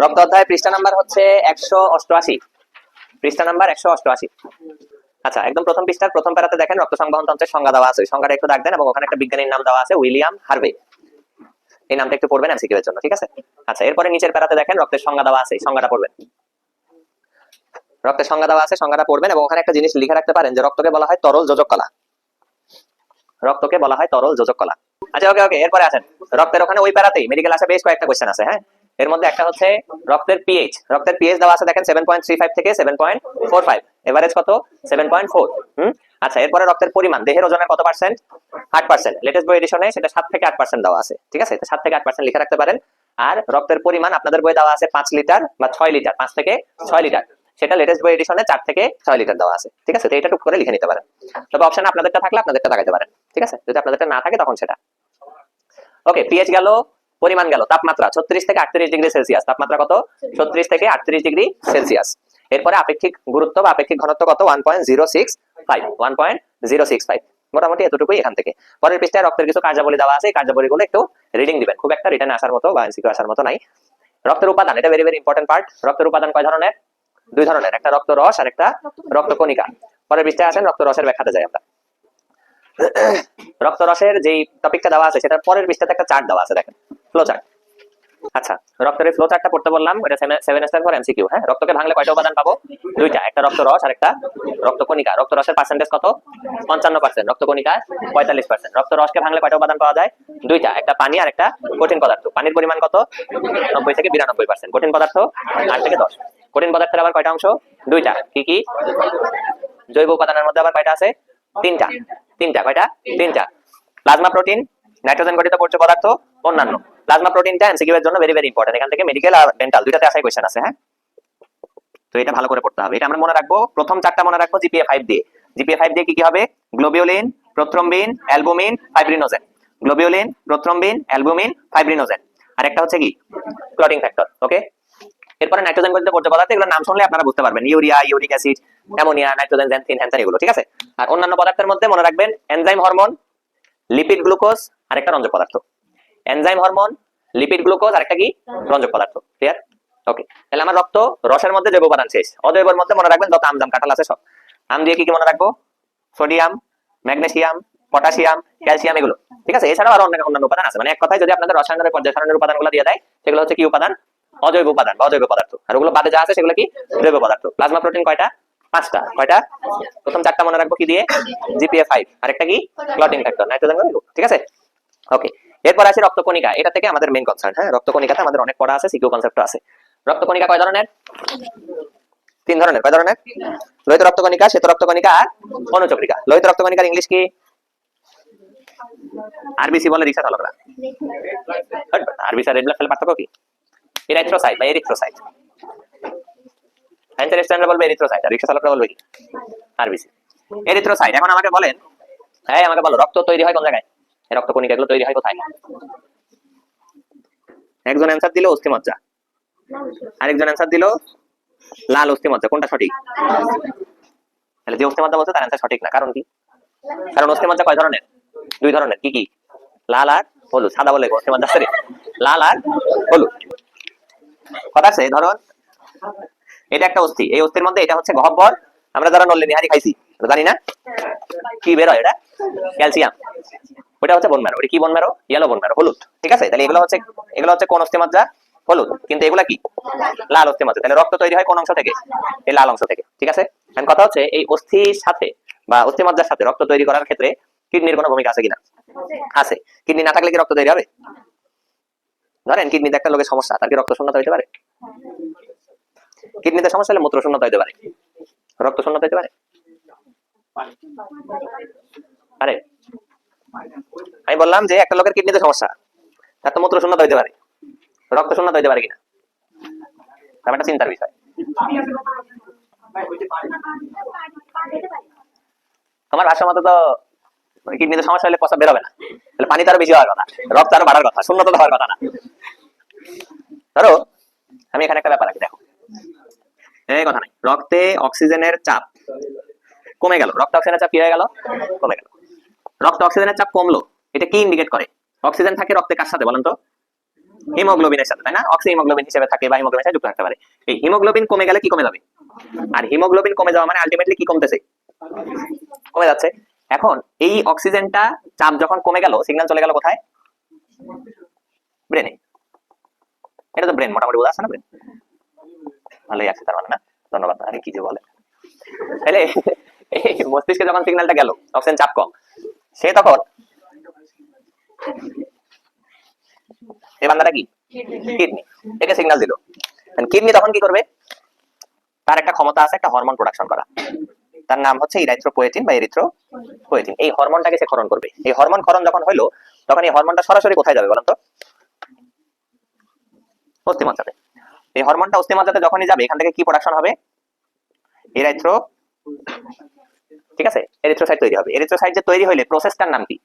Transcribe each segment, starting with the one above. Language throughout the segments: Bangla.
রক্ত অধ্যায় পৃষ্ঠা নাম্বার হচ্ছে 188, পৃষ্ঠা নাম্বার 188। আচ্ছা, একদম প্রথম পৃষ্ঠার প্রথম প্যারাতে দেখেন রক্ত সংবহন তন্ত্রের সংজ্ঞা দেওয়া আছে, সংজ্ঞাটা একটু দেখবেন এবং ওখানে একটা বিজ্ঞানীর নাম দেওয়া আছে উইলিয়াম হার্ভে, এই নামটা একটু পড়বেন এমসিকিউ এর জন্য, ঠিক আছে? আচ্ছা, এরপরে নিচের প্যারাতে দেখেন রক্তের সংজ্ঞা দেওয়া আছে, সংজ্ঞাটা পড়বেন। রক্তের সংজ্ঞা দেওয়া আছে, সংজ্ঞাটা পড়বেন এবং ওখানে একটা জিনিস লিখে রাখতে পারেন যে রক্তকে বলা হয় তরল যোজক কলা, রক্তকে বলা হয় তরল যোজক কলা। আচ্ছা, ওকে ওকে, এরপরে আছেন রক্তের ওখানে ওই প্যারাতেই মেডিকেল আসে বেশ কয়েকটা কোশ্চেন আছে, হ্যাঁ। এর মধ্যে একটা হচ্ছে রক্তের পিএইচ, রক্তের পিএইচ দেওয়া আছে দেখেন 7.35 থেকে 7.45, এভারেজ কত 7.4। আচ্ছা, এরপরে রক্তের পরিমাণ, দেহের ওজনের কত পার্সেন্ট? 8%। লেটেস্ট বই এডিশনে সেটা 7 থেকে 8% দেওয়া আছে, ঠিক আছে? এটা 7 থেকে 8% লিখে রাখতে পারেন। আর রক্তের পরিমাণ আপনাদের বই দেওয়া আছে 5 লিটার বা 6 লিটার, 5 থেকে 6 লিটার, সেটা লেটেস্ট বই এডিশনে 4 থেকে 6 লিটার দেওয়া আছে, ঠিক আছে? তো এটা টুক করে লিখে নিতে পারেন। তবে অপশন আপনাদেরটা থাকলে আপনাদেরটা লাগাইতে পারেন, ঠিক আছে? যদি আপনাদেরটা না থাকে তখন সেটা। ওকে, পিএইচ গেল, পরিমাণ গেল, তাপমাত্রা 36 থেকে 38 ডিগ্রি সেলসিয়াস, তাপমাত্রা কত? 36 থেকে 38 ডিগ্রি সেলসিয়াস। এরপরে আপেক্ষিক গুরুত্ব বা আপেক্ষিক ঘনত্ব কত? 1.065, মোটামুটি এতটুকুই এখান থেকে। পরের পৃষ্ঠায় রক্তের কিছু কার্যাবলী দেওয়া আছে, এই কার্যাবলীগুলো একটু রিডিং দিবেন, খুব একটা রিটার্ন আসার মতো বা এমসিকিউ আসার মতো নাই। রক্তের উপাদান, এটা ভেরি ভেরি ইম্পর্টেন্ট পার্ট। রক্তের উপাদান কয় ধরনের? 2 ধরনের, একটা রক্ত রস আর একটা রক্ত কণিকা। পরের পৃষ্ঠায় আছেন রক্ত রসের ব্যাখ্যাতে যাই আমরা। রক্ত রসের যেই টপিকটা দেওয়া আছে সেটার পরের পৃষ্ঠাতে একটা চার্ট দেওয়া আছে, দেখেন, ফ্লো চার্ট। আচ্ছা, রক্তের ফ্লো চার্টটা পড়তে বললাম, এটা 7 স্টার ফর এমসিকিউ, হ্যাঁ। রক্তকে ভাঙলে কয়টা উপাদান পাবো? 2টা, একটা রক্ত রস আর একটা রক্ত কণিকা। রক্ত রসের পার্সেন্টেজ কত? 55%, রক্ত কণিকা 45%। রক্ত রসকে ভাঙলে কয়টা উপাদান পাওয়া যায়? 2টা, একটা পানি আর একটা কঠিন পদার্থ। পানির পরিমাণ কত? 90 থেকে 92%, কঠিন পদার্থ 8 থেকে 10। কঠিন পদার্থের আবার কয়টা অংশ? 2টা, কি কি? জৈব উপাদানের মধ্যে আবার কয়টা আছে? 3টা, কয়টা? 3টা। প্লাজমা প্রোটিন, নাইট্রোজেন গঠিত বর্জ্য পদার্থ, অন্যান্য। প্লাজমা প্রোটিনটা এমসিকিউ এর জন্য ভেরি ভেরি ইম্পর্টেন্ট, এখান থেকে মেডিকেল আর ডেন্টাল দুইটাতে আসাই কোশ্চেন আছে, হ্যাঁ। তো এটা ভালো করে পড়তে হবে, এটা আমরা মনে রাখবো। প্রথম চারটা মনে রাখবো জিপিএ 5 দিয়ে। জিপিএ 5 দিয়ে কি কি হবে? Globulin, prothrombin, albumin, fibrinogen. Globulin, prothrombin, albumin, fibrinogen. আর একটা হচ্ছে কি? Clotting factor. ওকে, এরপরে নাইট্রোজেন গঠিত বর্জ্য পদার্থ, এগুলোর নাম শুনলে আপনারা বুঝতে পারবেন, urea, uric acid, ammonia, nitrogen, xanthine, হ্যান্থান, এগুলো, ঠিক আছে? আর অন্যান্য পদার্থের মধ্যে মনে রাখবেন এনজাইম, হরমোন, লিপিড, গ্লুকোজ আর একটা রঞ্জক পদার্থ। এনজাইম, হরমোন, লিপিড, গ্লুকোজ আর একটা কি? রঞ্জক পদার্থ। ক্লিয়ার? ওকে, তাহলে আমার রক্ত রসের মধ্যে জৈব উপাদান শেষ। অজৈবের মধ্যে মনে রাখবেন যত আমজাম কাঁঠাল আছে সব। আম দিয়ে কি কি মনে রাখবো? সোডিয়াম, ম্যাগনেসিয়াম, পটাশিয়াম, ক্যালসিয়াম, এগুলো, ঠিক আছে? এছাড়াও আরো অন্যান্য উপাদান আছে। মানে এক কথায় যদি আপনাদের রসায়নের পর্যায় সারণীর উপাদানগুলো দিয়ে দেয়, সেগুলো হচ্ছে কি উপাদান? অজৈব উপাদান বা অজৈব পদার্থ। আর ওগুলো বাদে যা আছে সেগুলো কি? জৈব পদার্থ। প্লাজমা প্রোটিন কয়টা? 5টা। কয়টা? প্রথম 4টা মনে রাখবো কি দিয়ে? জিপিএ 5। আর একটা কি? ক্লটিং ফ্যাক্টর, নাইট্রোজেন, ঠিক আছে? ওকে, এরপর আছে রক্তকণিকা, এটা থেকে আমাদের মেইন কনসার্ন, হ্যাঁ। রক্তকণিকাতে আমাদের অনেক পড়া আছে, সিকিউ কনসেপ্ট আছে। রক্তকণিকা কয় ধরনের? 3 ধরনের। কয় ধরনের? লোহিত রক্তকণিকা, শ্বেত রক্তকণিকা আর অনুচক্রিকা। লোহিত রক্তকণিকার ইংলিশ কি? আরবিসি বলে রিসার্চ হলো না। আরবিসি আর রেড ব্লাড সেল পার্থক্য কি? এরিথ্রোসাইট বা এরিথ্রোসাইট। সায়েন্সের স্ট্যান্ডার্ড বলবে এরিথ্রোসাইট, আর রিসার্চ হলো বলবে কি? আরবিসি। এরিথ্রোসাইট। এখন আমাকে বলেন, হ্যাঁ আমাকে বলো, রক্ত তৈরি হয় কোন জায়গায়? এই রক্তকণিকাগুলো তৈরি হয় কোথায়? একজন অ্যানসার দিল অস্থিমজ্জা, আরেকজন অ্যানসার দিল লাল অস্থিমজ্জা। কোনটা সঠিক? তাহলে যে অস্থিমজ্জা বলছে তার অ্যানসার সঠিক না। কারণ কি? কারণ অস্থিমজ্জা কয় ধরনের? 2 ধরনের। কি কি? লাল আর হলুদ। সাদা বলে অস্থিমজ্জা, সরি, লাল আর হলুদ। কথা আছে? ধরুন এটা একটা অস্থি, এই অস্থির মধ্যে এটা হচ্ছে গহ্বর। আমরা যারা নল্লে নিহারি খাইছি জানি না কি বের হয়, এটা ক্যালসিয়াম। ওটা হচ্ছে বোন ম্যারো। ওটা কি bone marrow? Yellow bone marrow, হলুদ, ঠিক আছে? তাহলে এগুলো হচ্ছে কোন অস্থিমজ্জা? হলুদ। কিন্তু এগুলা কি? লাল অস্থিমজ্জা। তাহলে রক্ত তৈরি হয় কোন অংশ থেকে? এই লাল অংশ থেকে, ঠিক আছে? এখন কথা হচ্ছে এই অস্থির সাথে বা অস্থিমজ্জার সাথে রক্ত তৈরি করার ক্ষেত্রে কিডনির কোনো ভূমিকা আছে কিনা? আছে। কিডনি না থাকলে কি রক্ত তৈরি হবে? ধরেন কিডনিতে একটা লোকের সমস্যা, তার কি রক্ত শূন্যতা হইতে পারে? কিডনিতে সমস্যা হলে মূত্র শূন্যতা হইতে পারে, রক্ত শূন্যতা হইতে পারে? আরে আমি বললাম যে একটা লোকের কিডনিতে সমস্যা, তার তো মূত্র শূন্যতা হইতে পারে, রক্ত শূন্যতা হইতে পারে কিনা? তার একটা চিন্তার বিষয়। আমার ভাষা মতো তো কিডনিতে সমস্যা হলে প্রস্রাব বের হবে না, তাহলে পানি তো আরো বেশি হওয়ার কথা, রক্ত আরো বাড়ার কথা, শূন্যতা তো হওয়ার কথা না। ধরো আমি এখানে একটা ব্যাপার রাখি, দেখো এই কথা নাই, রক্তে অক্সিজেনের চাপ কমে গেল, রক্ত অক্সিজেনের চাপ কি হয়ে গেল? কমে গেল। রক্ত অক্সিজেনের চাপ কমলো, এটা কি ইন্ডিকেট করে? অক্সিজেন থাকে রক্তে কার সাথে বলেন তো? হিমোগ্লোবিনের সাথে, তাই না? অক্সি হিমোগ্লোবিন হিসেবে থাকে বা হিমোগ্লোবিনের সাথে যুক্ত থাকতে পারে। এই হিমোগ্লোবিন কমে গেলে কি কমে যাবে? আর হিমোগ্লোবিন কমে যাওয়া মানে আলটিমেটলি কি কমতেছে? কমে যাচ্ছে। এখন এই অক্সিজেনটা চাপ যখন কমে গেল, সিগন্যাল চলে গেল কোথায়? ব্রেনে। এটা তো ব্রেন, মোটামুটি বোঝা আছে না? ব্রেন ভালোই আছে তার মানে, না? ধন্যবাদ। আরে কি যে বলে, তাহলে এই মস্তিষ্কে যখন সিগন্যালটা গেল অক্সিজেন চাপ কম, সে তখন এই বান্দাটা কি কিডনি একে সিগন্যাল দিল। কিডনি তখন কি করবে? তার একটা ক্ষমতা আছে একটা হরমোন প্রোডাকশন করা, তার নাম হচ্ছে ইরাইথ্রোপোয়েটিন বা এরিথ্রোপোয়েটিন। এই হরমোনটাকে সে ক্ষরণ করবে। এই হরমোন ক্ষরণ যখন হলো তখন এই হরমোনটা সরাসরি কোথায় যাবে বলেন তো? অস্থিমজ্জাতে। এই হরমোনটা অস্থিমজ্জাতে যখনই যাবে এখান থেকে কি প্রোডাকশন হবে? এরিথ্রো, ঠিক আছে, এরিথ্রোসাইট তৈরি হবে। এরিথ্রোসাইট যে তৈরি হইলে প্রসেসটার নাম কি?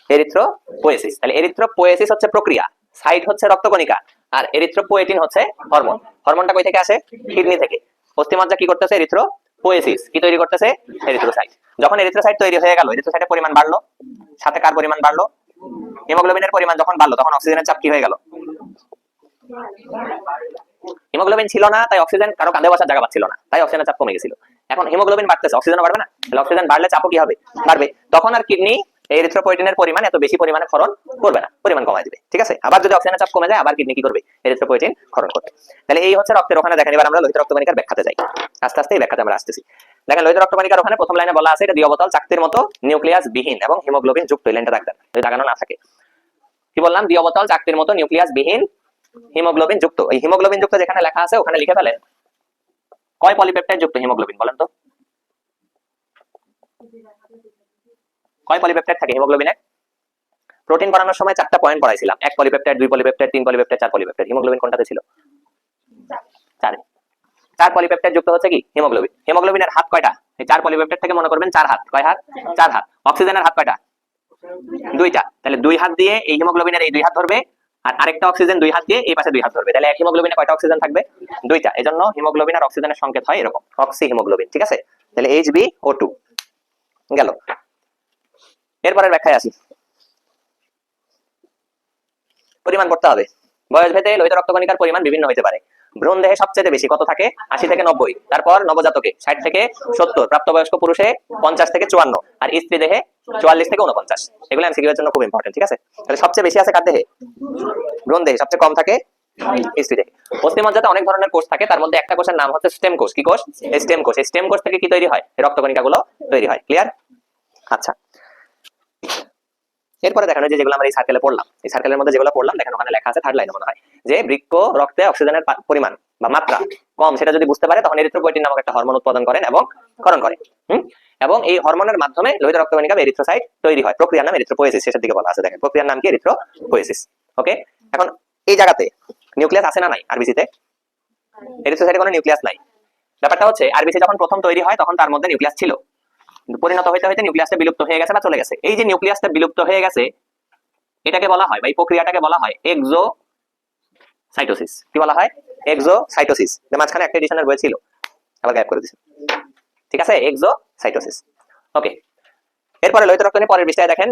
এরিথ্রোপোয়েসিস। তাহলে এরিথ্রোপোয়েসিস হচ্ছে প্রক্রিয়া, সাইট হচ্ছে রক্তকণিকা, আর এরিথ্রোপোয়েটিন হচ্ছে হরমোন। হরমোনটা কই থেকে আসে? কিডনি থেকে। অস্থিমজ্জা কি করতেছে? এরিথ্রোপোয়েসিস কি তৈরি করতেছে? এরিথ্রোসাইট। যখন এরিথ্রোসাইট তৈরি হয়ে গেল, এরিথ্রোসাইটের পরিমাণ বাড়লো, সাথে কার পরিমাণ বাড়লো? হিমোগ্লোবিনের পরিমাণ যখন বাড়লো তখন অক্সিজেনের চাপ কি হয়ে গেল? হিমোগ্লোবিন ছিল না তাই অক্সিজেন কারো কাঁধে বসার জায়গা পাচ্ছিল না, তাই অক্সিজেনের চাপ কমে গেছিল। এখন হিমোগ্লোবিন বাড়তেছে, অক্সিজেনও বাড়বে না? তাহলে অক্সিজেন বাড়লে চাপও কি হবে? বাড়বে। তখন আর কিডনি এরিথ্রোপোয়েটিনের পরিমাণ এত বেশি পরিমাণে ক্ষরণ করবে না, পরিমাণ কমায় দিবে। ঠিক আছে? আবার যদি অক্সিজেনের চাপ কমে যায় আবার কিডনি কি করবে? এরিথ্রোপোয়েটিন ক্ষরণ করবে। তাহলে এই হচ্ছে রক্তের ওখানে। দেখেন এবার আমরা লোহিত রক্তকণিকার ব্যাখ্যাতে যাই। আস্তে আস্তে এই ব্যাখ্যাতে আমরা আসতেছি। দেখেন লোহিত রক্তকণিকার ওখানে প্রথম লাইনে বলা আছে এটা দ্বিঅবতল চাকতির মতো নিউক্লিয়াস বিহীন এবং হিমোগ্লোবিন যুক্ত। এই লাইনটা রাখবেন যদি দাগানো না থাকে। কি বললাম? দ্বিঅবতল চাকতির মতো নিউক্লিয়াস বিহীন হিমোগ্লোবিন যুক্ত। এই হিমোগ্লোবিন যুক্ত যেখানে লেখা আছে ওখানে লিখে ফেলেন কয় পলিপেপটাইড যুক্ত হিমোগ্লোবিন বলেন তো? কয় পলিপেপটাইড থাকে হিমোগ্লোবিনে? প্রোটিন বানানোর সময় 4টা পয়েন্ট পড়াইছিলাম, 1 polypeptide, 2 polypeptide, 3 polypeptide, 4 polypeptide. Haemoglobin কোনটাতে ছিল? 4 পলিপেপটাইড যুক্ত হচ্ছে কি? হিমোগ্লোবিন। হিমোগ্লোবিনের হাত কয়টা? এই 4 পলিপেপটাইড থেকে মনে করবেন 4 হাত। কয় হাত? 4 হাত। অক্সিজেনের হাত কয়টা? 2টা। তাহলে 2 হাত দিয়ে এই হিমোগ্লোবিনের এই 2 হাত ধরবে, আর আরেকটা অক্সিজেন 2 হাত দিয়ে এই পাশে 2 হাত ধরবে। তাহলে এক হিমোগ্লোবিনে কয়টা অক্সিজেন থাকবে? 2টা। এজন্য হিমোগ্লোবিন আর অক্সিজেনের সংকেত হয় এরকম, অক্সি হিমোগ্লোবিন। ঠিক আছে? তাহলে HbO2 গেল। এরপরের ব্যাখ্যায় আসি। পরিমাণ করতে হবে। বয়স ভেদে লোহিত রক্তকণিকার পরিমাণ বিভিন্ন হতে পারে। ভ্রূণ দেহে সবচেয়ে বেশি কত থাকে? 80 থেকে 90। তারপর নবজাতকে 60 থেকে 70, প্রাপ্তবয়স্ক পুরুষে 50 থেকে 54, আর স্ত্রী দেহে 44 থেকে 49। এগুলো এমসিকিউ এর জন্য খুব ইম্পর্টেন্ট। ঠিক আছে? তাহলে সবচেয়ে বেশি আছে কার দেহে? ভ্রূণ দেহে। সবচেয়ে কম থাকে স্ত্রী দেহে। অস্থিমজ্জাতে অনেক ধরনের কোষ থাকে, তার মধ্যে একটা কোষের নাম হচ্ছে স্টেম কোষ। কি কোষ? স্টেম কোষ। এই স্টেম কোষ থেকে কি তৈরি হয়? রক্তকণিকাগুলো তৈরি হয়। ক্লিয়ার? আচ্ছা, এরপরে দেখানো যে যেগুলো আমরা এই সার্কেলে পড়লাম, এই সার্কেলের মধ্যে যেগুলো পড়লাম দেখেন ওখানে লেখা আছে থার্ড লাইনে মনে হয় যে বৃক্ক রক্তে অক্সিজেনের পরিমাণ বা মাত্রা কম সেটা যদি বুঝতে পারে তখন এরিথ্রোপয়েটিন নামক একটা হরমোন উৎপাদন করেন এবং ক্ষরণ করে। এবং এই হরমোনের মাধ্যমে লোহিত রক্তকণিকা বা এরিথ্রোসাইট তৈরি হয়। প্রক্রিয়ার নাম এরিথ্রোপোয়েসিস। শেষের দিকে বলা আছে দেখেন প্রক্রিয়ার নাম কি? এরিথ্রোপোয়েসিস। ওকে, এখন এই জায়গাতে নিউক্লিয়াস আছে না নাই? আরবিসিতে এরিথ্রোসাইটে কোনো নিউক্লিয়াস নাই। ব্যাপারটা হচ্ছে আরবিসি যখন প্রথম তৈরি হয় তখন তার মধ্যে নিউক্লিয়াস ছিল, পরিণত হইতে হইতে নিউক্লিয়াসটা বিলুপ্ত হয়ে গেছে বা চলে গেছে। এই যে নিউক্লিয়াসটা বিলুপ্ত হয়ে গেছে এটাকে বলা হয় বা এই প্রক্রিয়াটাকে বলা হয় এক্সোসাইটোসিস। কি বলা হয়? এক্সোসাইটোসিস। মাঝখানে একটা এডিশনের বই ছিল, আবার গায়েব করে দিয়েছে। ঠিক আছে? এক্সোসাইটোসিস। ওকে, এরপরে লোহিত রক্তকণিকা পরের বিষয়ে দেখেন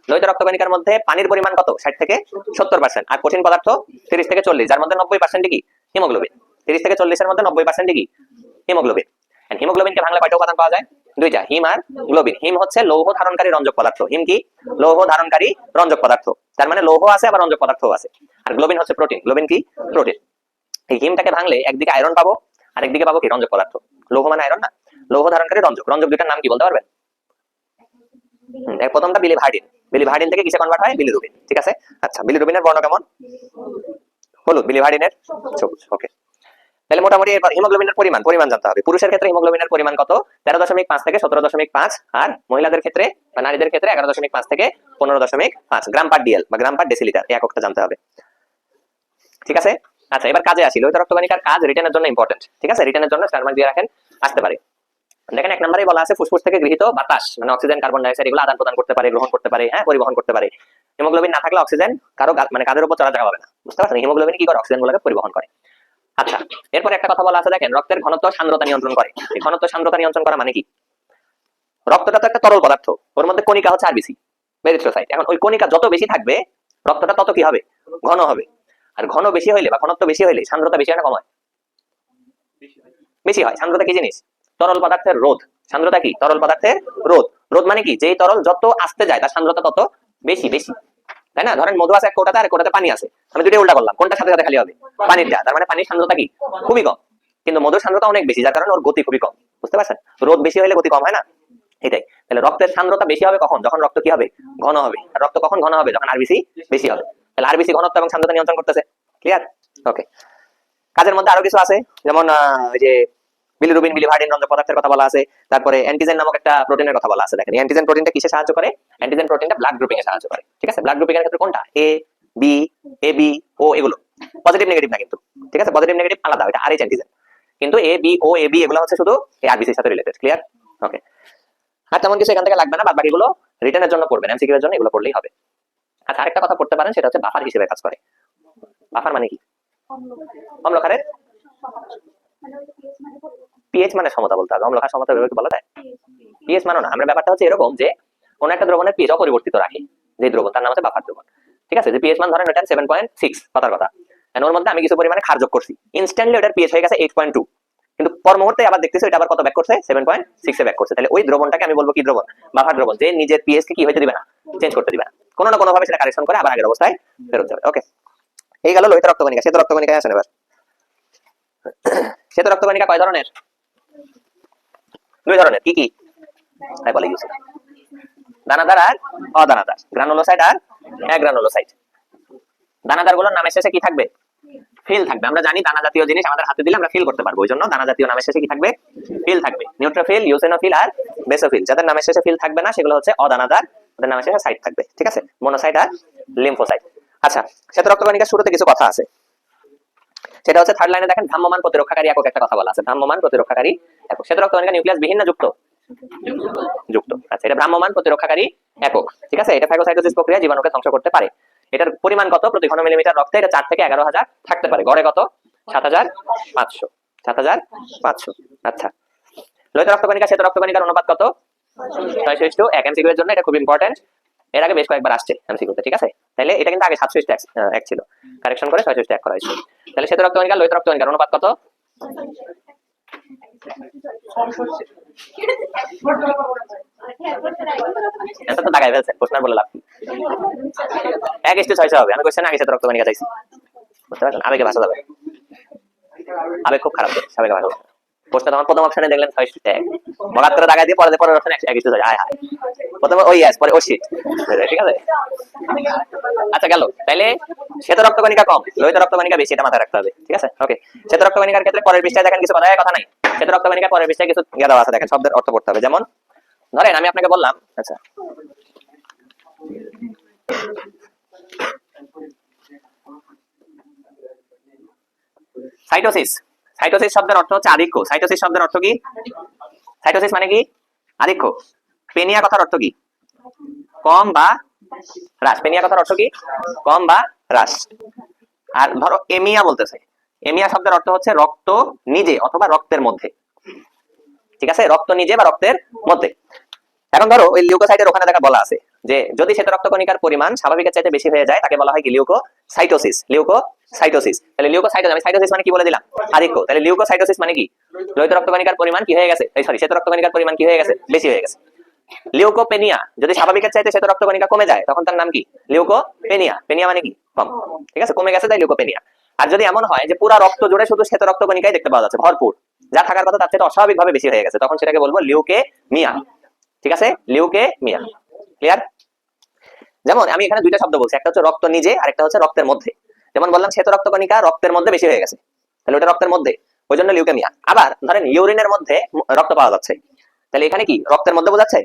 লোহিত রক্তকণিকার মধ্যে পানির পরিমাণ কত? 60 থেকে 70%, আর কঠিন পদার্থ 30 থেকে 40, যার মধ্যে 90% কি? হিমোগ্লোবিন। 30 থেকে 40 এর মধ্যে 90% কি? হিমোগ্লোবিন। এন্ড হিমোগ্লোবিনকে ভাঙলে কয়টা উপাদান পাওয়া যায়? 2টা, হিম আর গ্লোবিন। হিম হচ্ছে লৌহ ধারণকারী রঞ্জক পদার্থ। হিম কি? লৌহ ধারণকারী রঞ্জক পদার্থ। তার মানে লৌহ আছে আবার রঞ্জক পদার্থও আছে। আর গ্লোবিন হচ্ছে প্রোটিন। গ্লোবিন কি? প্রোটিন। এই হিমটাকে ভাঙলে একদিকে আয়রন পাবো আর একদিকে পাবো কি? রঞ্জক পদার্থ। লৌহ মানে আয়রন না? লৌহ ধারণকারী রঞ্জক। রঞ্জক দুটার নাম কি বলতে পারবেন? প্রথমটা বিলিভার্ডিন। বিলিভার্ডিন থেকে কিসে কনভার্ট হয়? বিলিরুবিন। ঠিক আছে? আচ্ছা, বিলিরুবিনের বর্ণ কেমন? হলুদ। বিলিভার্ডিনের সবুজ। ওকে, তাহলে মোটামুটি এরপর হিমোগ্লোবিনের পরিমাণ জানতে হবে। পুরুষের ক্ষেত্রে হিমোগ্লোবিনের পরিমাণ কত? 13.5 থেকে 17.5, আর মহিলাদের ক্ষেত্রে বা নারীদের ক্ষেত্রে 11.5 থেকে 15.5 গ্রাম পার ডিএল বা গ্রাম পার ডেসিলিটার। এই এককটা জানতে হবে। ঠিক আছে? আচ্ছা, এবার কাজে আসি। লোহিত রক্তকণিকার কাজ রিটেনের জন্য ইম্পর্টেন্ট। ঠিক আছে? রিটেনের জন্য স্টার মার্ক দিয়ে রাখেন, আসতে পারে। দেখেন 1 নম্বরেই বলা আছে ফুসফুস থেকে গৃহীত বাতাস মানে অক্সিজেন, কার্বন ডাই অক্সাইড এগুলো আদান প্রদান করতে পারে, গ্রহণ করতে পারে, হ্যাঁ, পরিবহন করতে পারে। হিমোগ্লোবিন না থাকলে অক্সিজেন কারো মানে কাঁধের উপর চড়া জায়গা পাবে না। বুঝতে পারছেন? হিমোগ্লোবিন কি করে? অক্সিজেন গুলোকে পরিবহন করে। আচ্ছা, এরপর একটা কথা বলা আছে দেখেন রক্তের ঘনত্ব সান্দ্রতা নিয়ন্ত্রণ করে। এই ঘনত্ব সান্দ্রতা নিয়ন্ত্রণ করা মানে কি? রক্তটা তো একটা তরল পদার্থ, ওর মধ্যে কণিকা হচ্ছে আরবিসি। এরিথ্রোসাইট। এখন ওই কণিকা যত বেশি থাকবে রক্তটা তত কি হবে, ঘন হবে। আর ঘন বেশি হইলে বা ঘনত্ব বেশি হইলে সান্দ্রতা বেশি হয় না কম হয়? বেশি হয়। সান্দ্রতা কি জিনিস? তরল পদার্থের রোধ। সান্দ্রতা কি? তরল পদার্থের রোধ। রোধ মানে কি? যেই তরল যত আসতে যায় তার সান্দ্রতা তত বেশি বেশি, তাই না? ধরেন মধু আছে এক কোটাতে আর এক কোটাতে পানি আছে, আমি দুটোই উল্টা করলাম, কোনটা সাথে সাথে খালি হবে? পানিটা। তার মানে পানির সান্দ্রতা কি? খুবই কম। কিন্তু মধুর সান্দ্রতা অনেক বেশি, যার কারণে ওর গতি খুবই কম। বুঝতে পারছেন? রোধ বেশি হলে গতি কম হয় না, এটাই। তাহলে রক্তের সান্দ্রতা বেশি হবে কখন? যখন রক্ত কি হবে, ঘন হবে। আর রক্ত কখন ঘন হবে? যখন আরবিসি বেশি হবে। তাহলে আরবিসি ঘনত্ব এবং সান্দ্রতা নিয়ন্ত্রণ করতেছে। ক্লিয়ার? ওকে। কাজের মধ্যে আরো কিছু আছে, যেমন ওই যে বিলিরুবিন, বিলিভার্ডিন রঞ্জক পদার্থের কথা বলা আছে। তারপরে অ্যান্টিজেন নামক একটা প্রোটিনের কথা বলা আছে। দেখেন অ্যান্টিজেন প্রোটিনটা কিসে সাহায্য করে? অ্যান্টিজেন প্রোটিনটা ব্লাড গ্রুপিং এ সাহায্য করে। ঠিক আছে? ব্লাড গ্রুপিং এর ক্ষেত্রে কোনটা? এ, বি, এ বি, ও, এগুলো পজিটিভ নেগেটিভ না কিন্তু। ঠিক আছে? পজিটিভ নেগেটিভ আলাদা, এটা আরএইচ অ্যান্টিজেন। কিন্তু A B O A B এগুলো হচ্ছে শুধু এই আরবিসির সাথে রিলেটেড। ক্লিয়ার? ওকে। আর তেমন কিছু এখান থেকে লাগবে না, বাদ বাকিগুলো রিটেনের জন্য পড়বেন, এমসিকিউ এর জন্য এগুলো পড়লেই হবে। আচ্ছা, আরেকটা কথা পড়তে পারেন, সেটা হচ্ছে বাফার হিসেবে কাজ করে। বাফার মানে কি? অম্লক্ষারের পিএইচ মানে সমতা বলতে হবে। অম্লক্ষার সমতা কি বলা যায়? পিএইচ মানে না। আমরা ব্যাপারটা হচ্ছে এরকম যে কোন একটা দ্রবণের পিএইচ অপরিবর্তিত রাখে, যে দ্রবণ তার নাম হচ্ছে বাফার দ্রবণ। ঠিক আছে? যে পিএইচ মান ধরেন এটা 7.6, কথার কথা, ওর মধ্যে আমি কিছু পরিমাণে ক্ষার যোগ করছি, ইনস্ট্যান্টলি ওটার পিএইচ হয়ে গেছে 8.2, কিন্তু পর মুহূর্তে আবার দেখতেছি এটা আবার কত ব্যাক করছে, 7.6 এ ব্যাক করছে। তাহলে ওই দ্রবণটাকে আমি বলবো কি দ্রবণ? বাফার দ্রবণ, যে নিজের পিএইচ কে কি হইতে দিবে না, চেঞ্জ করতে দিবে না, কোনো না কোনো ভাবে সেটা কারেকশন করে আবার আগের অবস্থায় ফেরত যাবে। ওকে, এই গেল লোহিত রক্তকণিকা। শ্বেত রক্তকণিকায় আসেন এবার। শ্বেত রক্তকণিকা কয় ধরনের? 2 ধরনের। কি কি? তাই বলে গেছে, দানাদার আর অদানাদার, গ্রানুলোসাইট আর অ্যাগ্রানুলোসাইট। দানাদার গুলোর নামের শেষে কি থাকবে? ফিল থাকবে। আমরা জানি দানা জাতীয় জিনিস আমাদের হাতে দিলে আমরা ফিল করতে পারবো, ওই জন্য দানা জাতীয় নামের শেষে কি থাকবে? ফিল থাকবে। নিউট্রোফিল, ইওসিনোফিল আর বেসোফিল। যাদের নামের শেষে ফিল থাকবে না সেগুলো হচ্ছে অদানাদার, ওদের নামের শেষে সাইট থাকবে। ঠিক আছে? মনোসাইট আর লিম্ফোসাইট। আচ্ছা, শ্বেত রক্তকণিকার শুরুতে কিছু কথা আছে, সেটা হচ্ছে থার্ড লাইনে দেখেন ভ্রাম্যমান প্রতিরক্ষাকারী একক একটা কথা বলা আছে। ভ্রাম্যমান প্রতিরক্ষাকারী একক। শ্বেত রক্তকণিকা নিউক্লিয়াস বিহীন না যুক্ত? যুক্ত। আচ্ছা, এটা ভ্রাম্যমান প্রতিরক্ষাকারী একক। ঠিক আছে? এটা ফ্যাগোসাইটোসিস প্রক্রিয়া জীবাণুকে ধ্বংস করতে পারে। এটার পরিমাণ কত? প্রতি ঘন মিলিমিটার রক্তে এটা 4 থেকে 11,000 থাকতে পারে। গড়ে কত? 7,500। 7,500। আচ্ছা, লোহিত রক্তকণিকা শ্বেত রক্তকণিকার অনুপাত কত? 6:1। এমসিকিউ এর জন্য এটা খুব ইম্পর্টেন্ট, এর আগে বেশ কয়েকবার আসছে এমসিকিউতে। ঠিক আছে? তাহলে এটা কিন্তু আগে 7:1 ছিল, কারেকশন করে 6:1 করা হয়েছে। তাহলে শ্বেত রক্তকণিকা লোহিত রক্তকণিকার অনুপাত কত? এটা তো দাগাই ফেলছে, প্রশ্ন বলে লাভ কি? 1:600 হবে। আমি কোশ্চেন আগে শ্বেত রক্তকণিকা চাইছি। বুঝতে পারছেন? আবেগে ভাষা যাবে, আবেগ খুব খারাপ। আবেগে ভাষা প্রশ্ন তখন প্রথম অপশনে দেখলেন 6:1, মগাত করে দাগাই দিয়ে পরে পরের অপশনে 1:600। আয় হায়, প্রথমে ওই ইয়াস, পরে ও শিট। ঠিক আছে? আচ্ছা, গেল। তাইলে শ্বেত রক্তকণিকা কম, লোহিত রক্তকণিকা বেশি, এটা মাথায় রাখতে হবে। ঠিক আছে? ওকে। শ্বেত রক্তকণিকার ক্ষেত্রে পরের পৃষ্ঠায় দেখেন কিছু কথা নাই। শ্বেত রক্তকণিকার পরের পৃষ্ঠায় কিছু দেওয়া আছে, দেখেন শব্দের অর্থ পড়তে হবে। যেমন ধরেন আমি আপনাকে বললাম, আচ্ছা সাইটোসিস। সাইটোসিস শব্দের অর্থ হচ্ছে আধিক্য। সাইটোসিস শব্দের অর্থ কি? সাইটোসিস মানে কি? আধিক্য। পেনিয়া কথার অর্থ কি? কম বা হ্রাস। পেনিয়া কথার অর্থ কি? কম বা হ্রাস। আর ধরো এমিয়া বলতেছে, এমিয়া শব্দের অর্থ হচ্ছে রক্ত নিজে অথবা রক্তের মধ্যে। ঠিক আছে? রক্ত নিজে বা রক্তের মধ্যে। এখন ধরো ওই লিউকোসাইটের ওখানে দেখা বলা আছে যে যদি শ্বেত রক্তকণিকার পরিমাণ স্বাভাবিকের চাইতে বেশি হয়ে যায় তাকে বলা হয় কি? লিউকোসাইটোসিস। লিউকোসাইটোসিস। তাহলে লিউকোসাইটোস, আমি সাইটোসিস মানে কি বলে দিলাম? আধিক্য। তাহলে লিউকোসাইটোসিস মানে কি? লোহিত রক্তকণিকার পরিমাণ কি হয়ে গেছে, সরি, শ্বেত রক্তকণিকার পরিমাণ কি হয়ে গেছে? বেশি হয়ে গেছে। লিউকোপেনিয়া, যদি স্বাভাবিকের চাইতে শ্বেত রক্তকণিকা কমে যায় তখন তার নাম কি? লিউকোপেনিয়া। পেনিয়া মানে কি? কম। ঠিক আছে? কমে গেছে, তাই লিউকোপেনিয়া। আর যদি এমন হয় যে পুরো রক্ত জুড়ে শুধু শ্বেত রক্তকণিকাই দেখতে পাওয়া যাচ্ছে ভরপুর, যা থাকার কথা তার চেয়ে অস্বাভাবিকভাবে বেশি হয়ে গেছে, তখন সেটাকে বলবো লিউকেমিয়া। ঠিক আছে? লিউকেমিয়া। ক্লিয়ার? যেমন আমি এখানে দুইটা শব্দ বলছি, একটা হচ্ছে রক্ত নিজে আর একটা হচ্ছে রক্তের মধ্যে। যেমন বললাম শ্বেত রক্তকণিকা রক্তের মধ্যে বেশি হয়ে গেছে, তাহলে ওটা রক্তের মধ্যে, ওই জন্য লিউকেমিয়া। আবার ধরেন ইউরিনের মধ্যে রক্ত পাওয়া যাচ্ছে, তাহলে এখানে কি রক্তের মধ্যে বোঝাচ্ছে?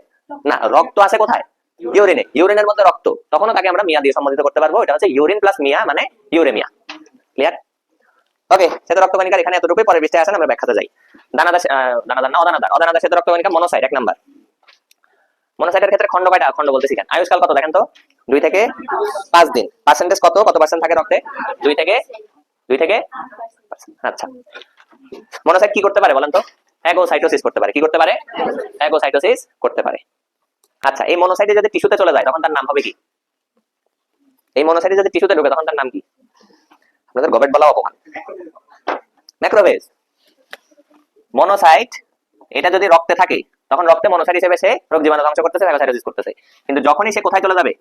না, রক্ত আছে কোথায়? ইউরিনে। ইউরিনের মধ্যে রক্ত, তখনও তাকে আমরা মিয়া দিয়ে সম্বোধিত করতে পারবো। এটা হচ্ছে ইউরিন প্লাস মিয়া মানে ইউরেমিয়া। ক্লিয়ার? ওকে। শ্বেত রক্তকণিকার এখানে এতটুকুই। পরের পৃষ্ঠায় আসেন, আমরা ব্যাখ্যাতে যাই। দানাদার, দানাদার না অদানাদার। অদানাদার শ্বেত রক্তকণিকা মনোসাইট 1 নাম্বার। মনোসাইটের ক্ষেত্রে খন্ড কয়টা? খন্ড বলতেছি কেন? আয়ুষ্কাল কত দেখেন তো? 2 থেকে 5 দিন। পার্সেন্টেজ কত পার্সেন্ট থাকে রক্তে? 2 থেকে 5%। আচ্ছা, মনোসাইট কি করতে পারে বলেন তো? ফ্যাগোসাইটোসিস করতে পারে। কি করতে পারে? ফ্যাগোসাইটোসিস করতে পারে। আচ্ছা, এই মনোসাইটে যদি টিস্যুতে চলে যায় তখন তার নাম হবে কি? এই মনোসাইটে যদি টিস্যুতে ঢোকে তখন তার নাম কি? আপনাদের গবেট বলা অপমান। ম্যাক্রোফেজ। মনোসাইট এটা যদি রক্তে থাকে তখন রক্তে মনোসাইট হিসেবে সে রোগ জীবাণু ধ্বংস করতেছে, ফ্যাগোসাইটোসিস করতেছে। কিন্তু যখনই সে কোথায় চলে যাবে,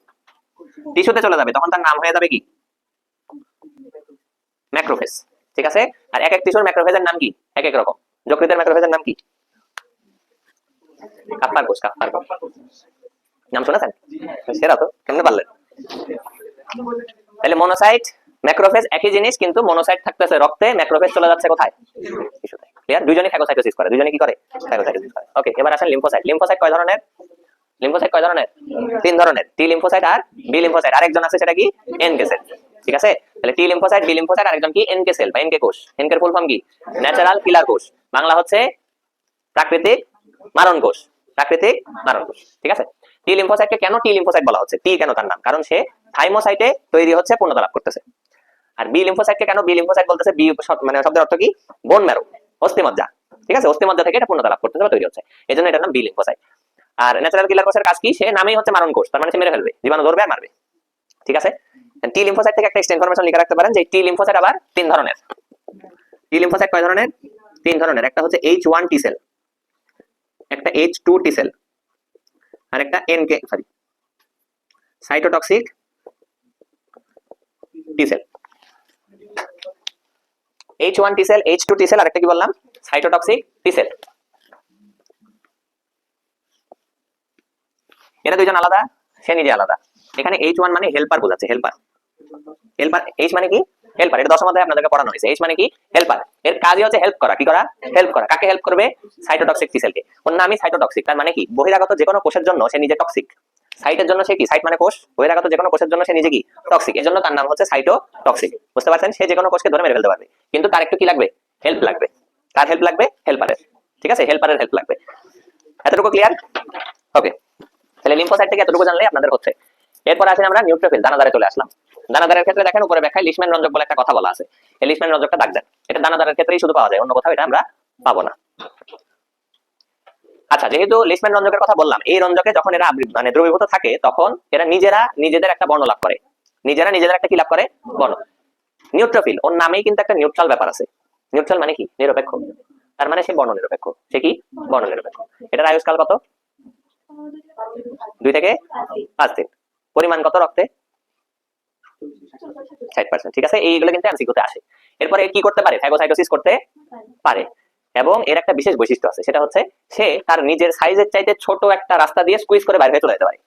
টিস্যুতে চলে যাবে, তখন তার নাম হয়ে যাবে কি? ম্যাক্রোফেজ। ঠিক আছে। আর এক এক টিস্যুর ম্যাক্রোফেজের নাম কি এক এক রকম। যকৃতের ম্যাক্রোফেজের নাম কি? কাপ্পার কোষ। কাপ্পার কোষ নাম শুনেছেন? সেরা তো, কেমনে পারলেন? তাহলে মনোসাইট ম্যাক্রোফেজ একই জিনিস, কিন্তু মনোসাইট থাকতেছে রক্তে, ম্যাক্রোফেজ চলে যাচ্ছে কোথায়? টিস্যুতে। ক্লিয়ার? দুইজনই ফ্যাগোসাইটোসিস করে। দুইজনই কি করে? ফ্যাগোসাইটোসিস করে। ওকে, এবার আসেন লিম্ফোসাইট। লিম্ফোসাইট কয় ধরনের? লিম্ফোসাইট কয় ধরনের? 3 ধরনের। টি লিম্ফোসাইট আর বি লিম্ফোসাইট। আরেকজন আছে, সেটা কি? NK cell. ঠিক আছে। তাহলে টি লিম্ফোসাইট, বি লিম্ফোসাইট, আরেকজন কি? এনকে সেল বা এনকে কোষ। এনকের ফুল ফর্ম কি? ন্যাচারাল কিলার কোষ। বাংলা হচ্ছে প্রাকৃতিক মারণ কোষ। প্রাকৃতিক মারণ কোষ। ঠিক আছে। টি লিম্ফোসাইটকে কেন টি লিম্ফোসাইট বলা হচ্ছে? টি কেন তার নাম? কারণ সে থাইমোসাইটে তৈরি হচ্ছে, পূর্ণতা লাভ করতেছে। আর বি লিম্ফোসাইটকে কেন বি লিম্ফোসাইট বলতেছে? বি মানে শব্দের অর্থ কি? Bone marrow, অস্থিমজ্জা। ঠিক আছে। অস্থিমজ্জা থেকে এটা পূর্ণতা লাভ করতেছে বা তৈরি হচ্ছে, এজন্য এটার নাম বি লিম্ফোসাইট। আর ন্যাচারাল কিলার কোষের কাজ কি? সে নামেই হচ্ছে মারণ কোষ, তার মানে সে মেরে ফেলবে, জীবাণু ধরবে আর মারবে। ঠিক আছে। টি লিম্ফোসাইট থেকে একটা এক্সট্রা ইনফরমেশন লিখে রাখতে পারেন যে টি লিম্ফোসাইট আবার 3 ধরনের। টি লিম্ফোসাইট কয় ধরনের? 3 ধরনের। একটা হচ্ছে H1 টি সেল, একটা H2 টি সেল, আর একটা cytotoxic T cell. H1 T cell, H2 T cell, আর একটা কি বললাম? Cytotoxic T cell. এরা দুইজন আলাদা, সে নিজে আলাদা। এখানে H1 মানে হেল্পার বোঝাচ্ছে, হেল্পার। হেল্পার, H মানে কি? হেল্পার। এটা 10ম অধ্যায়ে আপনাদেরকে পড়ানো হয়েছে। H মানে কি? হেল্পার। এর কাজই হচ্ছে হেল্প করা। কি করা? হেল্প করা। কাকে হেল্প করবে? সাইটোটক্সিক টি সেলকে। ওর নামই সাইটোটক্সিক। তার মানে কি? বহিরাগত যে কোনো কোষের জন্য সে নিজে টক্সিক। সাইটের জন্য সে কি? সাইট মানে কোষ। বহিরাগত যে কোনো কোষের জন্য সে নিজে কি? টক্সিক। এজন্য তার নাম হচ্ছে সাইটোটক্সিক। বুঝতে পারছেন? সে যে কোনো কোষকে ধরে মেরে ফেলতে পারবে, কিন্তু তার একটু কি লাগবে? হেল্প লাগবে। কার হেল্প লাগবে? হেল্পারের। ঠিক আছে। হেল্পারের হেল্প লাগবে। এতটুকু ক্লিয়ার? ওকে। তাহলে লিম্ফোসাইট থেকে এতটুকু জানলে আপনাদের হচ্ছে। এরপর আসেন আমরা নিউট্রোফিল, দানাদারে চলে আসলাম। দানাদারের ক্ষেত্রে দেখেন উপরে ব্যাখ্যায় লিশম্যান রঞ্জক বলে একটা কথা বলা আছে। এই লিশম্যান রঞ্জকটা দাগ দেন। এটা দানাদারের ক্ষেত্রেই শুধু পাওয়া যায়, অন্য কোথাও এটা আমরা পাবো না। আচ্ছা, যেহেতু লিশম্যান রঞ্জকের কথা বললাম, এই রঞ্জকে যখন এরা মানে দ্রবীভূত থাকে তখন এরা নিজেরা নিজেদের একটা বর্ণ লাভ করে। নিজেরা নিজেদের একটা কি লাভ করে? বর্ণ। নিউট্রোফিল, ওর নামেই কিন্তু একটা নিউট্রাল ব্যাপার আছে। নিউট্রাল মানে কি? নিরপেক্ষ। তার মানে সে বর্ণ নিরপেক্ষ। সে কি? বর্ণ নিরপেক্ষ। এটার আয়ুষ্কাল কত? 2 থেকে 5 দিন। পরিমাণ কত রক্তে? 60%। ঠিক আছে। এইগুলো কিন্তু এমসিকিউতে আসে। এরপরে কি করতে পারে? ফ্যাগোসাইটোসিস করতে পারে। এবং এর একটা বিশেষ বৈশিষ্ট্য আছে, সেটা হচ্ছে সে তার নিজের সাইজের চাইতে ছোট একটা রাস্তা দিয়ে স্কুইজ করে বাইরে চলে যেতে পারে।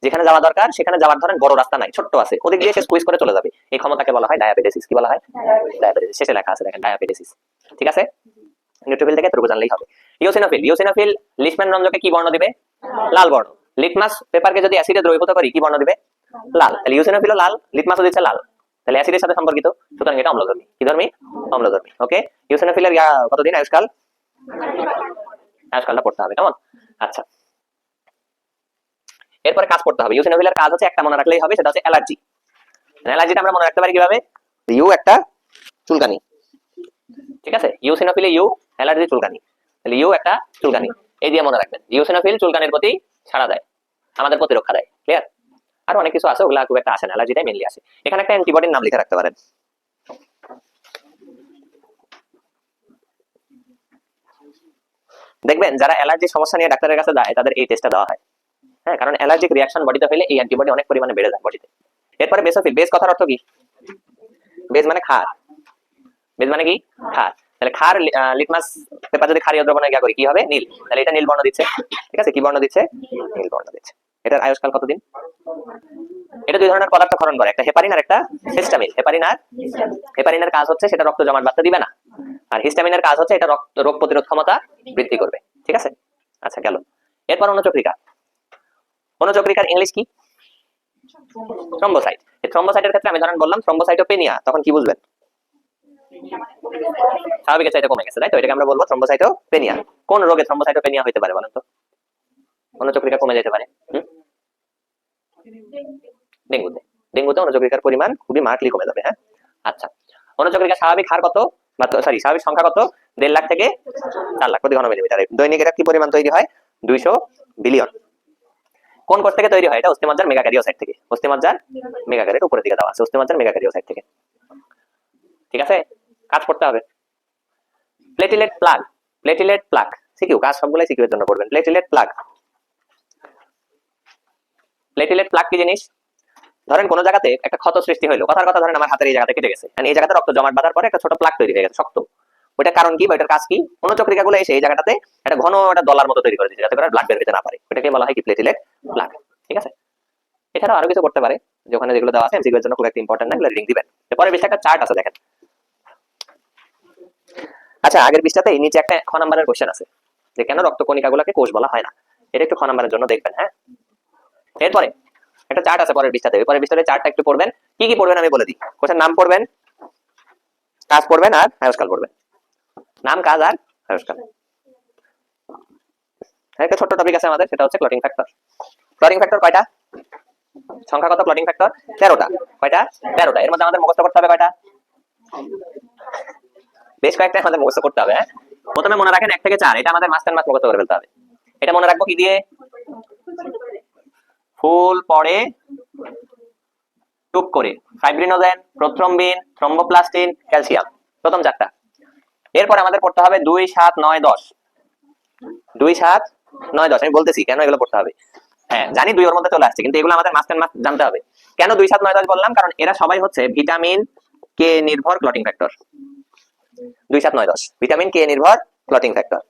যেখানে যাওয়া দরকার সেখানে যাওয়ার ধরেন বড় রাস্তা নাই, ছোট্ট আছে, ওদিক দিয়ে সে স্কুইজ করে চলে যাবে। এই ক্ষমতাকে বলা হয় ডায়াবেটিস। কি বলা হয়? ডায়াবেটিস। শেষে লেখা আছে দেখেন, ডায়াবেটিস। ঠিক আছে। নিউট্রোফিল থেকে এতটুকু জানলেই হবে। ইওসিনোফিল। ইওসিনোফিল লিশম্যান রঞ্জকে কি বর্ণ দিবে? লাল বর্ণ। লিটমাস পেপারকে যদি অ্যাসিডে দ্রবীভূত করি কি বর্ণ দিবে? লাল। তাহলে ইওসিনোফিলও লাল, লিটমাসও দিচ্ছে লাল। তাহলে অ্যাসিডের সাথে সম্পর্কিত, সুতরাং এটা অম্লধর্মী। কি ধর্মী? অম্লধর্মী। ওকে। ইওসিনোফিলের কতদিন আয়ুষ্কাল? আয়ুষ্কালটা পড়তে হবে, কেমন? আচ্ছা, এরপরে কাজ করতে হবে। ইওসিনোফিলের কাজ হচ্ছে একটা মনে রাখলেই হবে, সেটা হচ্ছে অ্যালার্জি। অ্যালার্জিটা আমরা মনে রাখতে পারি কিভাবে? ইউ একটা চুলকানি। ঠিক আছে। ইওসিনোফিলে ইউ, অ্যালার্জি চুলকানি। তাহলে ইউ একটা চুলকানি, এই দিয়ে মনে রাখবেন। ইওসিনোফিল চুলকানির প্রতি সাড়া দেয়, আমাদের প্রতিরক্ষা দেয়। ক্লিয়ার? আর অনেক কিছু আছে, ওগুলা খুব একটা আসে না, অ্যালার্জিটাই মেইনলি আসে। এখানে একটা অ্যান্টিবডির নাম লিখে রাখতে পারেন। দেখবেন যারা অ্যালার্জি সমস্যা নিয়ে ডাক্তারের কাছে যায় তাদের এই টেস্টটা দেওয়া হয়। হ্যাঁ, কারণ অ্যালার্জিক রিঅ্যাকশন বডিতে হলে এই অ্যান্টিবডি অনেক পরিমাণে বেড়ে যায় বডিতে। এরপরে বেসোফিল। বেস কথার অর্থ কি? বেস মানে ক্ষার। বেস মানে কি? ক্ষার। তাহলে ক্ষার, লিটমাস পেপার যদি ক্ষারীয় দ্রবণে গিয়া করি কি হবে? নীল। তাহলে এটা নীল বর্ণ দিচ্ছে। ঠিক আছে। কি বর্ণ দিচ্ছে? নীল বর্ণ দিচ্ছে। এটার আয়ুষ্কাল কতদিন? এটা 2 ধরনের পদার্থ ক্ষরণ করে, একটা হেপারিন আর একটা হিস্টামিন। হেপারিনের কাজ হচ্ছে সেটা রক্ত জমাট বাঁধতে দিবে না, আর হিস্টামিনের কাজ হচ্ছে এটা রোগ প্রতিরোধ ক্ষমতা বৃদ্ধি করবে। ঠিক আছে। আচ্ছা, গেল। এরপর অনুচক্রিকা। অনুচক্রিকার ইংলিশ কি? থ্রম্বোসাইট। এই থ্রম্বোসাইটের ক্ষেত্রে আমি ধরেন বললাম থ্রম্বোসাইটোপেনিয়া, তখন কি বুঝবেন? স্বাভাবিকের চাইতে কমে গেছে, তাই তো? এটাকে আমরা বলবো থ্রম্বোসাইটোপেনিয়া। কোন রোগে থ্রম্বোসাইটোপেনিয়া হতে পারে বলেন তো? অনুচক্রিকা কমে যেতে পারে। ডেঙ্গুতে। ডেঙ্গুতে অনুচক্রিকার পরিমাণ খুবই মার্কলি কমে যাবে। হ্যাঁ। আচ্ছা, অনুচক্রিকা স্বাভাবিক হার কত? স্বাভাবিক সংখ্যা কত? 1.5 লাখ থেকে 4 লাখ প্রতি ঘন মিলিমিটারে। দৈনিক এর কি পরিমাণ তৈরি হয়? 200 বিলিয়ন। কোন কোষ থেকে তৈরি হয়? এটা অস্থিমজ্জার মেগাক্যারিওসাইট থেকে। অস্থিমজ্জার মেগাক্যারিওর উপরের দিকে দেওয়া আছে, অস্থিমজ্জার মেগাক্যারিওসাইট থেকে। ঠিক আছে, কাজ করতে হবে। Platelet plug, platelet plug CQ, কাজ সবগুলাই সিকিউ এর জন্য করবেন। প্লেটিলেট প্লাগ, প্লেটিলেট প্লাগ কি জিনিস? ধরেন কোন জায়গাতে একটা ক্ষত সৃষ্টি হলো, কথার কথা ধরেন আমার হাতের এই জায়গাতে কেটে গেছে, এই জায়গাতে রক্ত জমাট বাঁধার পরে একটা ছোট প্লাগ তৈরি হয়ে গেছে শক্ত। ওইটার কারণ কি বা এটার কাজ কি? অনুচক্রিকাগুলো এসে এই জায়গাটাতে একটা ঘন একটা দলার মতো তৈরি করে দিচ্ছে, যাতে করে ব্লাড বের হতে না পারে। ওটাকে বলা হয় কি? Platelet plug. ঠিক আছে, এছাড়াও আরো কিছু করতে পারে, যে ওখানে যেগুলো দেওয়া আছে এমসিকিউ এর জন্য খুব একটা ইম্পর্টেন্ট না, এগুলো রিডিং দিবেন। এরপরে বেশ একটা চার্ট আছে দেখেন। আচ্ছা, আগের পৃষ্ঠাতে নিচে একটা খ নাম্বারের কোশ্চেন আছে, যে কেন রক্তকণিকাগুলোকে কোষ বলা হয় না। এটা একটু খ নাম্বারের জন্য দেখবেন। হ্যাঁ, এরপরে একটা চার্ট আছে পরের পৃষ্ঠাতে, পরের পৃষ্ঠাতে চার্টটা একটু পড়বেন। কি কি পড়বেন আমি বলে দিই। কোষের নাম পড়বেন, কাজ পড়বেন, আর আয়ুষ্কাল পড়বেন। নাম, কাজ আর আয়ুষ্কাল। একটা ছোট্ট টপিক আছে আমাদের, সেটা হচ্ছে ক্লটিং ফ্যাক্টর। ক্লটিং ফ্যাক্টর কয়টা? সংখ্যা কত ক্লটিং ফ্যাক্টর? 13টা। কয়টা? 13টা। এর মধ্যে আমাদের মুখস্থ করতে হবে কয়টা? বেশ কয়েকটা আমাদের মুখস্থ করতে হবে। হ্যাঁ, প্রথমে মনে রাখেন 1 থেকে 4, এটা আমাদের মাস্টার মাস মুখস্থ করে ফেলতে হবে। এটা মনে রাখবো কি দিয়ে? ফুল পড়ে টুপ করে, ফাইব্রিনোজেন, প্রোথ্রম্বিন, থ্রম্বোপ্লাস্টিন, ক্যালসিয়াম, প্রথম 4টা। এরপর আমাদের পড়তে হবে 2, 7, 9, 10। 2, 7, 9, 10 আমি বলতেছি কেন এগুলো পড়তে হবে। হ্যাঁ জানি 2 এর মধ্যে চলে আসছে, কিন্তু এগুলো আমাদের মাস্টার মাস জানতে হবে। কেন 2, 7, 9, 10 বললাম? কারণ এরা সবাই হচ্ছে ভিটামিন কে নির্ভর ক্লটিং ফ্যাক্টর। 2, 7, 9, 10 ভিটামিন কে নির্ভর ক্লটিং ফ্যাক্টর।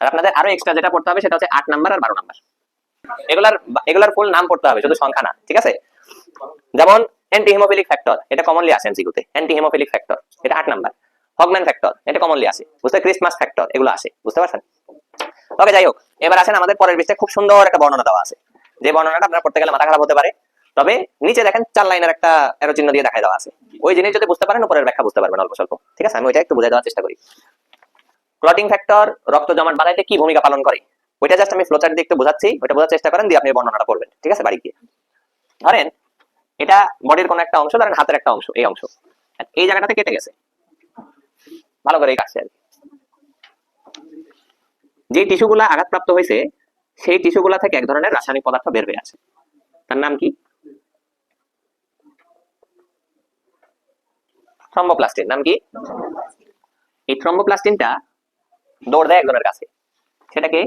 আর আপনাদের আরো এক্সট্রা যেটা পড়তে হবে সেটা হচ্ছে 8 নাম্বার আর 12 নাম্বার। এগুলার ফুল নাম পড়তে হবে, শুধু সংখ্যা না। ঠিক আছে, যেমন অ্যান্টি হিমোফিলিক ফ্যাক্টর, এটা কমনলি আসে এমসিকিউতে। অ্যান্টি হিমোফিলিক ফ্যাক্টর এটা 8 নাম্বার। হগম্যান ফ্যাক্টর এটা কমনলি আসে, বুঝতে? ক্রিসমাস ফ্যাক্টর এগুলো আসে, বুঝতে পারছেন? ওকে, যাই হোক, এবার আসেন আমাদের পরের পৃষ্ঠায় খুব সুন্দর একটা বর্ণনা দেওয়া আছে, যে বর্ণনাটা আপনারা পড়তে গেলে মাথা খারাপ হতে পারে। তবে নিচে দেখেন 4 লাইনের একটা এরো চিহ্ন দিয়ে দেখাই দেওয়া আছে। ওই জিনিস যদি বুঝতে পারেন উপরের ব্যাখ্যা বুঝতে পারবেন অল্প স্বল্প। ঠিক আছে, আমি ওইটা একটু বুঝাই দেওয়ার চেষ্টা করি। ক্লটিং ফ্যাক্টর রক্ত জমাট বাঁধাইতে কি ভূমিকা পালন করে, ওইটা জাস্ট আমি ফ্লোচার্ট দিয়ে একটু বোঝাচ্ছি, ওইটা বোঝার চেষ্টা করেন, দিয়ে আপনি বর্ণনাটা পড়বেন। ঠিক আছে, বাড়ি গিয়ে ধরেন এটা বডির কোন একটা অংশ, ধরেন হাতের একটা অংশ, এই অংশ এই জায়গাটাতে কেটে গেছে, ভালো করে কাটছে আর কি। যে টিস্যুগুলা আঘাতপ্রাপ্ত হয়েছে সেই টিস্যুগুলা থেকে এক ধরনের রাসায়নিক পদার্থ বের হয়ে আসে, তার নাম কি? থ্রম্বোপ্লাস্টিন। নাম কি? এই থ্রম্বোপ্লাস্টিনটা দৌড় দেয় একজনের কাছে, সেটাকে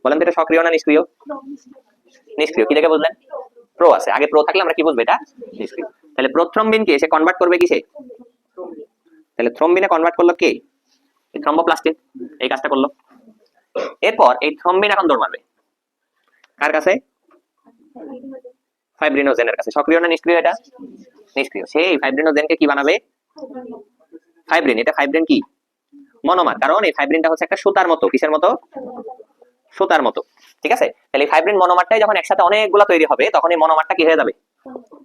বলেন তো, এটা সক্রিয় না নিষ্ক্রিয়? নিষ্ক্রিয়। কি দেখে বুঝলেন? প্রো আছে, আগে প্রো থাকলে আমরা কি বুঝবো এটা নিষ্ক্রিয়। তাহলে প্রোথ্রম্বিনকে এসে কনভার্ট করবে কিসে? তাহলে থ্রম্বিনে কনভার্ট করলো কে? এই থ্রম্বোপ্লাস্টিন, এই কাজটা করলো। এরপর এই থ্রম্বিন এখন দৌড় মারবে কার কাছে? ফাইব্রিনোজেনের কাছে। সক্রিয় না নিষ্ক্রিয়? এটা নিষ্ক্রিয়। সেই ফাইব্রিনোজেনকে কি বানাবে? ফাইব্রিন। এটা ফাইব্রিন কি? মনোমার। কারণ এই ফাইব্রিনটা হচ্ছে একটা সুতার মতো। কিসের মতো? সুতার মতো। ঠিক আছে, তাহলে ফাইব্রিন মনোমারটাই যখন একসাথে অনেকগুলো তৈরি হবে, তখন এই মনোমারটা কি হয়ে যাবে?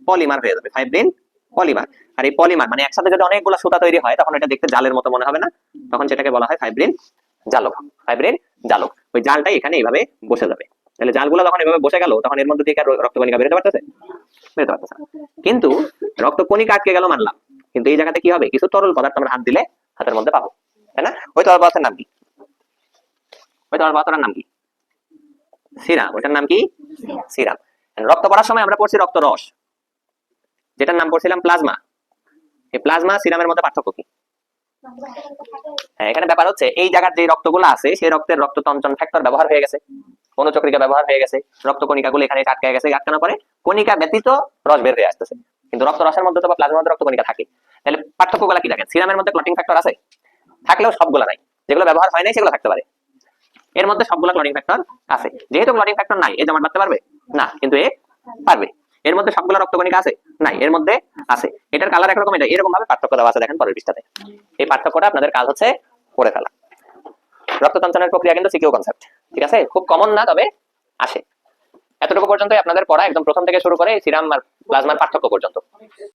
পলিমার হয়ে যাবে। Fibrin polymer. আর এই পলিমার মানে একসাথে যদি অনেকগুলো সুতা তৈরি হয়, তখন এটা দেখতে জালের মতো মনে হবে না, তখন সেটাকে বলা হয় ফাইব্রিন জালক। ফাইব্রিন জালক। ওই জালটাই এখানে এইভাবে বসে যাবে। তাহলে জালগুলো যখন এভাবে বসে গেল, তখন এর মধ্যে থেকে রক্তকণিকা বেরোতে পারতেছে? বেরোতে পারতেছে। কিন্তু রক্তকণিকা আটকে গেল মানলাম, কিন্তু এই জায়গাতে কি হবে? কিছু তরল পদার্থ আমরা হাত দিলে হাতের মধ্যে পাবো, তাই না? ওই তরল পদার্থের নাম কি? ওই তরল পদার্থের নাম কি? সিরাম। ওটার নাম কি? সিরাম। রক্ত পড়ার সময় আমরা পড়ছি রক্ত রস, যেটার নাম পড়ছিলাম প্লাজমা। এই প্লাজমা সিরামের মধ্যে পার্থক্য কি? হ্যাঁ, এখানে ব্যাপার হচ্ছে এই জায়গার যে রক্তগুলো আছে, সেই রক্তের রক্ততঞ্চন ফ্যাক্টর ব্যবহার হয়ে গেছে, অনুচক্রিকা ব্যবহার হয়ে গেছে, রক্ত কণিকাগুলো এখানে আটকে গেছে। আটকানোর পরে কণিকা ব্যতীত রস বের হয়ে আসতেছে, কিন্তু রক্ত রসের মধ্যে তো বা প্লাজমার মধ্যে রক্ত কণিকা থাকে। তাহলে পার্থক্যগুলো কি দেখেন? সিরামের মধ্যে ক্লটিং ফ্যাক্টর আছে, থাকলেও সবগুলো নাই। যেগুলো ব্যবহার হয় নাই সেগুলো থাকতে পারে। এর মধ্যে সবগুলো ক্লটিং ফ্যাক্টর আছে। যেহেতু ক্লটিং ফ্যাক্টর নাই, এ জমাট বাঁধতে পারবে না, কিন্তু এ পারবে। এর মধ্যে সবগুলো রক্তকণিকা আছে নাই, এর মধ্যে আছে। এটার কালার একরকম, এটা এরকম ভাবে পার্থক্য দেওয়া আছে, দেখেন পরের পৃষ্ঠাতে। এই পার্থক্যটা আপনাদের কাজ হচ্ছে করে ফেলা। রক্ততঞ্চনের প্রক্রিয়া কিন্তু সিকিউ কনসেপ্ট। ঠিক আছে, খুব কমন না, তবে আসে। এতটুকু পর্যন্তই আপনাদের পড়া, একদম প্রথম থেকে শুরু করে সিরাম আর প্লাজমার পার্থক্য পর্যন্ত।